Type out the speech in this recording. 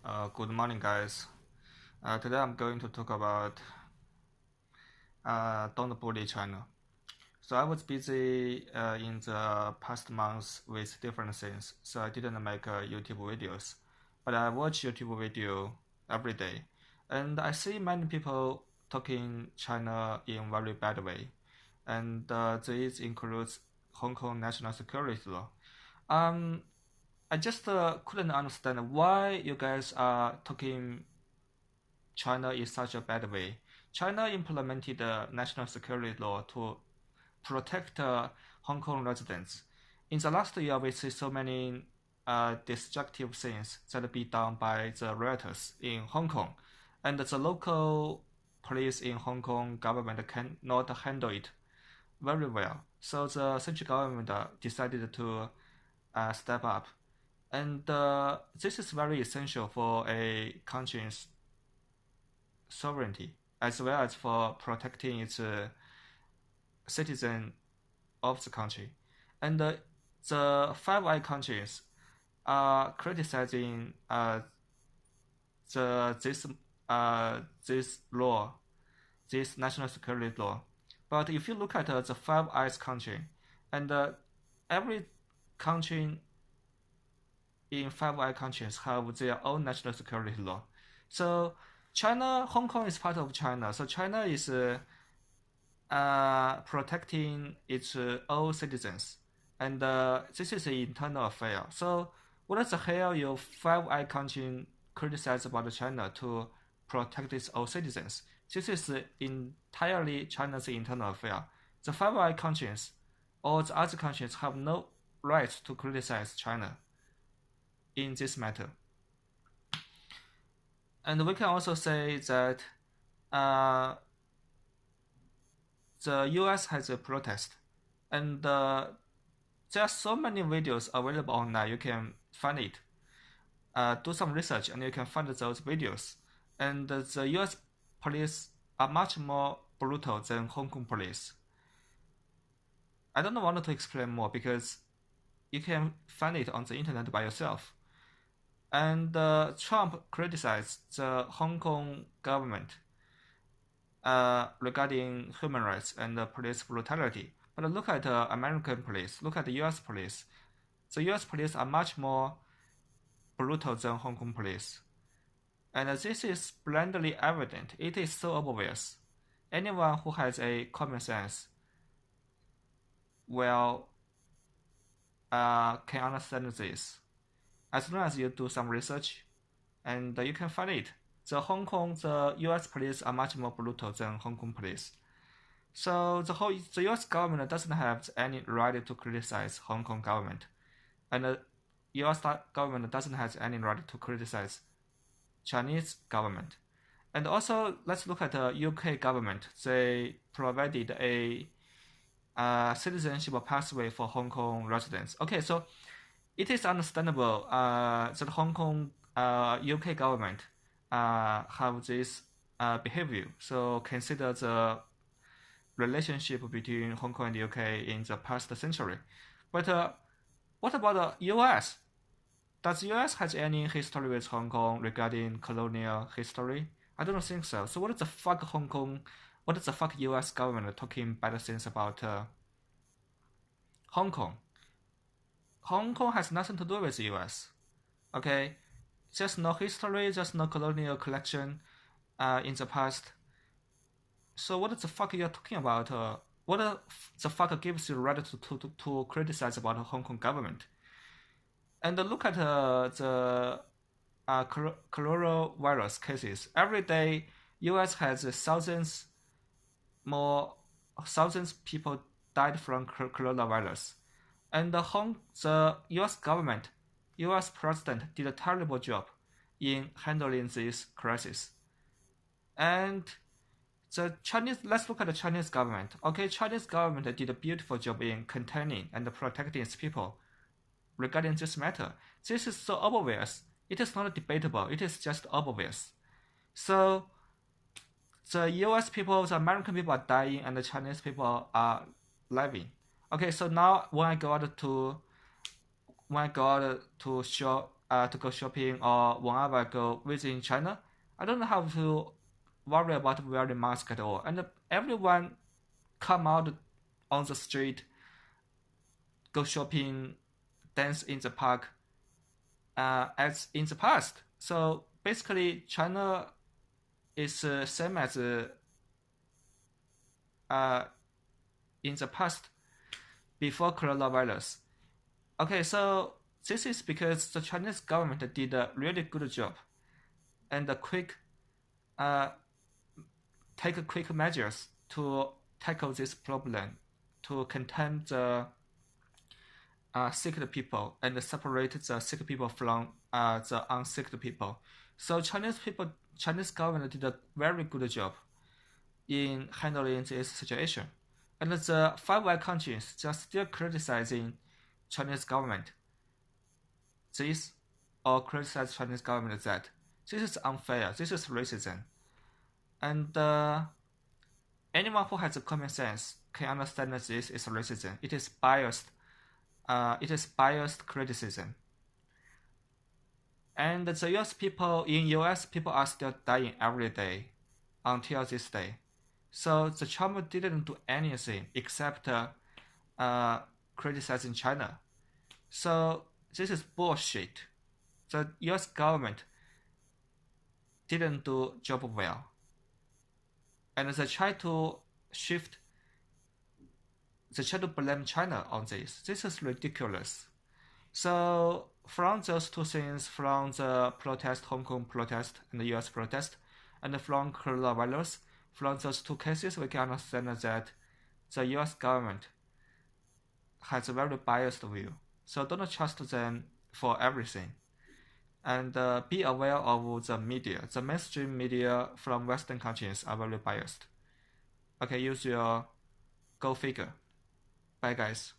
Good morning, guys. Today I'm going to talk about don't bully China. So I was busy in the past months with different things, so I didn't make YouTube videos. But I watch YouTube video every day, and I see many people talking China in very bad way, and this includes Hong Kong national security law. Um, I just couldn't understand why you guys are talking China in such a bad way. China implemented the national security law to protect Hong Kong residents. In the last year, we see so many destructive things that be done by the rioters in Hong Kong, and the local police in Hong Kong government cannot handle it very well. So the central government decided to step up, and this is very essential for a country's sovereignty as well as for protecting its citizen of the country. And the Five Eye countries are criticizing this this law, this national security law. But if you look at the Five Eyes country, and every country in Five Eye countries have their own national security law. So China, Hong Kong is part of China. So China is protecting its own citizens, and this is an internal affair. So what the hell your Five Eye country criticize about China to protect its own citizens? This is entirely China's internal affair. The Five Eye countries or the other countries have no right to criticize China in this matter. And we can also say that uh, the US has a protest, and there are so many videos available online. You can find it. Do some research, and you can find those videos. And the US police are much more brutal than Hong Kong police. I don't want to explain more because you can find it on the internet by yourself. And Trump criticized the Hong Kong government regarding human rights and police brutality. But look at American police, look at the US police. The US police are much more brutal than Hong Kong police. And this is splendidly evident. It is so obvious. Anyone who has a common sense will can understand this. As long as you do some research, and you can find it. The US police are much more brutal than Hong Kong police. So the US government doesn't have any right to criticize Hong Kong government, and the US government doesn't have any right to criticize Chinese government. And also, let's look at the UK government. They provided a citizenship pathway for Hong Kong residents. Okay, so it is understandable that Hong Kong UK government have this behavior. So consider the relationship between Hong Kong and the UK in the past century. But what about the US? Does the US has any history with Hong Kong regarding colonial history? I don't think so. So what the fuck Hong Kong? What is the fuck US government talking bad things about Hong Kong? Hong Kong has nothing to do with the US. Okay, there's no history, there's no colonial collection in the past. So what the fuck you're talking about? What the fuck gives you right to criticize about the Hong Kong government? And look at the coronavirus cases. Every day, US has thousands people died from coronavirus, and the US government, US president did a terrible job in handling this crisis. And let's look at the Chinese government. Okay, Chinese government did a beautiful job in containing and protecting its people regarding this matter. This is so obvious. It is not debatable. It is just obvious. So the US people, the American people are dying, and the Chinese people are living. Okay, so now when I go out to show to go shopping or whenever I go within China, I don't have to worry about wearing mask at all. And everyone come out on the street, go shopping, dance in the park, as in the past. So basically, China is same as in the past before coronavirus. Okay, so this is because the Chinese government did a really good job and take quick measures to tackle this problem, to contain the sick people and separate the sick people from the unsick people. So Chinese government did a very good job in handling this situation. And the Five Eyes countries are still criticizing Chinese government this or criticize Chinese government that. This is unfair, this is racism. And anyone who has a common sense can understand that this is racism. It is biased criticism. And the US people are still dying every day until this day. So the Trump didn't do anything except criticizing China. So this is bullshit. The US government didn't do job well. And they try to blame China on this. This is ridiculous. So from those two things, from the protest, Hong Kong protest and the US protest, and from coronavirus, from those two cases, we can understand that the US government has a very biased view. So don't trust them for everything. And be aware of the media. The mainstream media from Western countries are very biased. Okay, use your go figure. Bye guys.